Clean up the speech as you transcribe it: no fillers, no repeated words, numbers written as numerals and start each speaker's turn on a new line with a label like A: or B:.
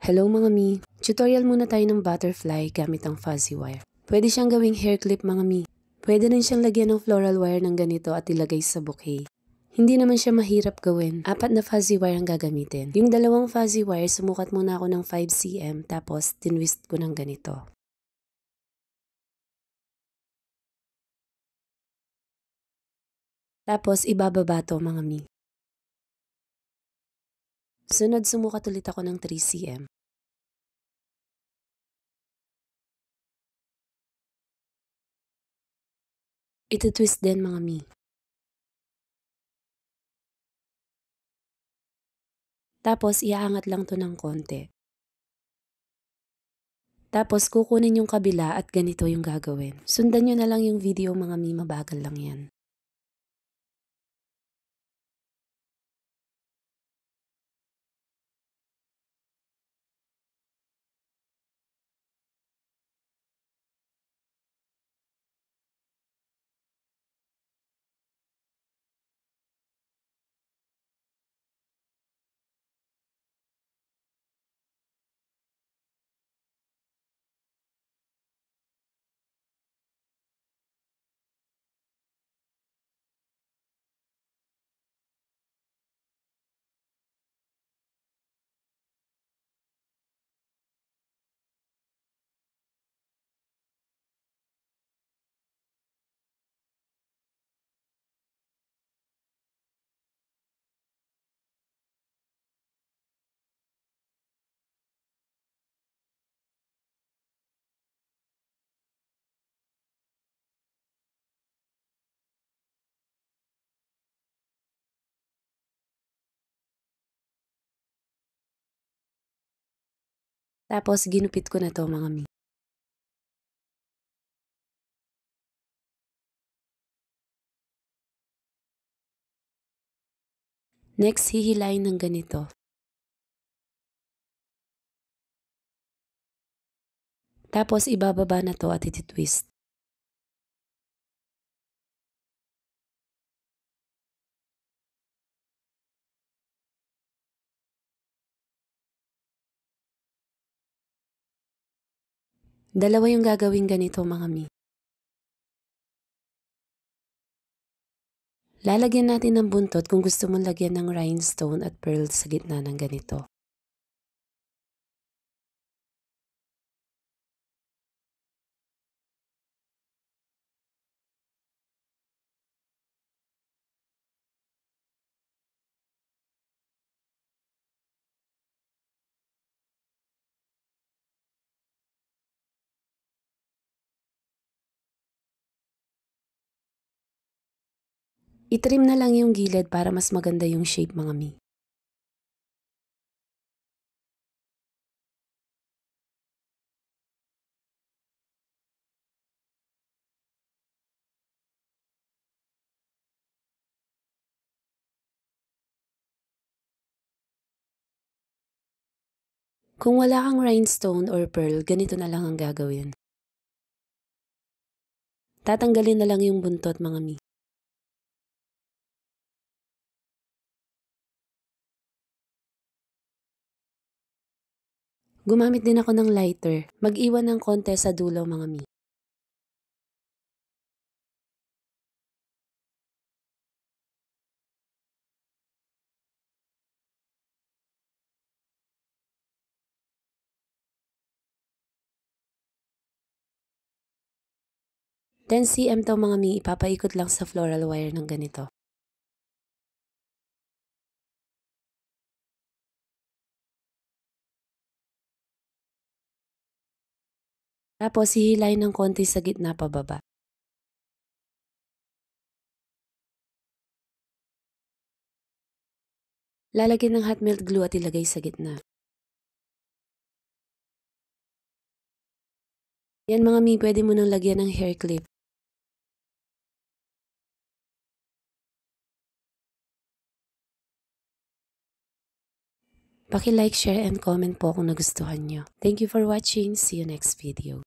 A: Hello mga mi! Tutorial muna tayo ng butterfly gamit ang fuzzy wire. Pwede siyang gawing hair clip mga mi. Pwede rin siyang lagyan ng floral wire ng ganito at ilagay sa bouquet. Hindi naman siya mahirap gawin. 4 na fuzzy wire ang gagamitin. Yung 2 fuzzy wire, sumukat muna ako ng 5 cm tapos tinwist ko ng ganito. Tapos ibababa to mga mi. Sunod, sumukat ulit ako ng 3 cm. Ito-twist din mga mi. Tapos iaangat lang to ng konti. Tapos kukunin yung kabila at ganito yung gagawin. Sundan nyo na lang yung video mga mi, mabagal lang yan. Tapos ginupit ko na to mga mi. Next, hihilain ng ganito. Tapos ibababa na to at ititwist. Dalawa yung gagawin ganito mga mi. Lalagyan natin ng buntot kung gusto mong lagyan ng rhinestone at pearl sa gitna ng ganito. Itrim na lang yung gilid para mas maganda yung shape mga mi. Kung wala kang rhinestone or pearl, ganito na lang ang gagawin. Tatanggalin na lang yung buntot mga mi. Gumamit din ako ng lighter. Mag-iwan ng konti sa dulo mga mi. Then cm to mga mi, ipapaikot lang sa floral wire ng ganito. Tapos hihilain ng konti sa gitna pababa. Lalagyan ng hot melt glue at ilagay sa gitna. Yan mga mi, pwede mo nang lagyan ng hair clip. Paki-like, share, and comment po kung nagustuhan nyo. Thank you for watching. See you next video.